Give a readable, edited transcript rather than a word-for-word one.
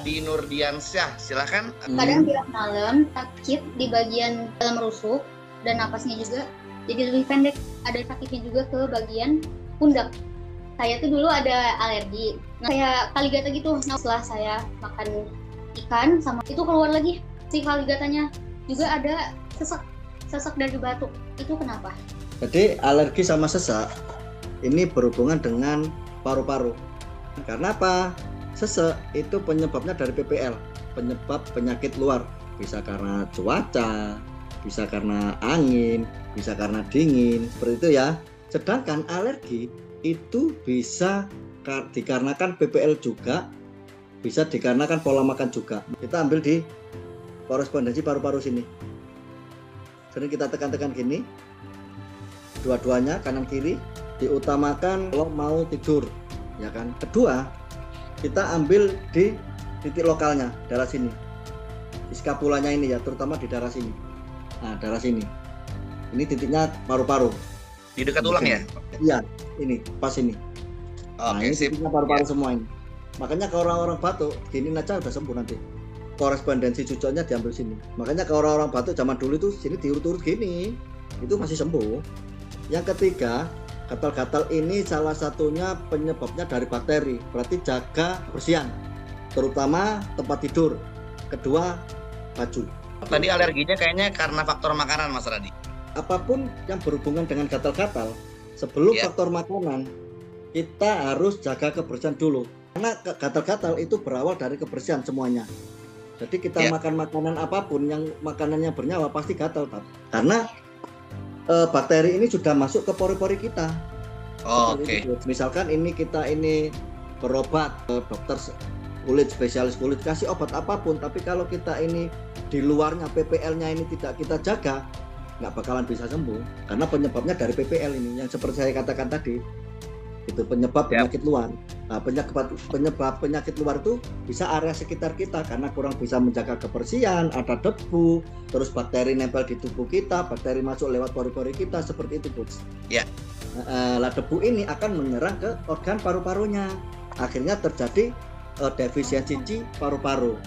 Di Nurdiansyah, silakan. Kadang tiap malam sakit di bagian dalam rusuk dan napasnya juga jadi lebih pendek. Ada sakitnya juga ke bagian pundak. Saya tuh dulu ada alergi. Nah, kayak kaligata gitu. Nah, setelah saya makan ikan sama itu keluar lagi si kaligatanya. Juga ada sesak dari batuk. Itu kenapa? Jadi alergi sama sesak ini berhubungan dengan paru-paru. Karena apa? Sesek itu penyebabnya dari PPL, penyebab penyakit luar. Bisa karena cuaca, bisa karena angin, bisa karena dingin, seperti itu ya. Sedangkan alergi itu bisa dikarenakan PPL juga, bisa dikarenakan pola makan juga. Kita ambil di korespondensi paru-paru sini. Jadi kita tekan-tekan gini, dua-duanya kanan kiri, diutamakan kalau mau tidur, ya kan. Kedua, kita ambil di titik lokalnya, daerah sini, di skapulanya ini ya, terutama di daerah sini. Nah, daerah sini, ini titiknya paru-paru. Di dekat tulang ya? Iya, ini pas ini. Nah, Oke, ini sip. titiknya paru-paru semua ini. Makanya kalau orang-orang batuk, gini aja udah sembuh nanti. Korespondensi cucoknya diambil sini. Makanya kalau orang-orang batuk zaman dulu itu sini diurut-urut gini, itu masih sembuh. Yang ketiga, gatal-gatal ini salah satunya penyebabnya dari bakteri, berarti jaga kebersihan, terutama tempat tidur. Kedua, baju. Tadi alerginya kayaknya karena faktor makanan, Mas Radi. Apapun yang berhubungan dengan gatal-gatal, sebelum faktor makanan, kita harus jaga kebersihan dulu. Karena gatal-gatal itu berawal dari kebersihan semuanya. Jadi kita makan makanan apapun yang makanannya bernyawa pasti gatal, karena bakteri ini sudah masuk ke pori-pori kita. Oke. Misalkan kita berobat ke dokter kulit, spesialis kulit, kasih obat apapun, tapi kalau kita ini di luarnya PPL-nya ini tidak kita jaga, nggak bakalan bisa sembuh. Karena penyebabnya dari PPL ini, yang seperti saya katakan tadi, itu penyebab penyakit luar. Nah, penyebab penyakit luar itu bisa area sekitar kita karena kurang bisa menjaga kebersihan, ada debu, terus bakteri nempel di tubuh kita, bakteri masuk lewat pori-pori kita, seperti itu, Bos. Ya. Lah debu ini akan menyerang ke organ paru-parunya, akhirnya terjadi defisiensi paru-paru.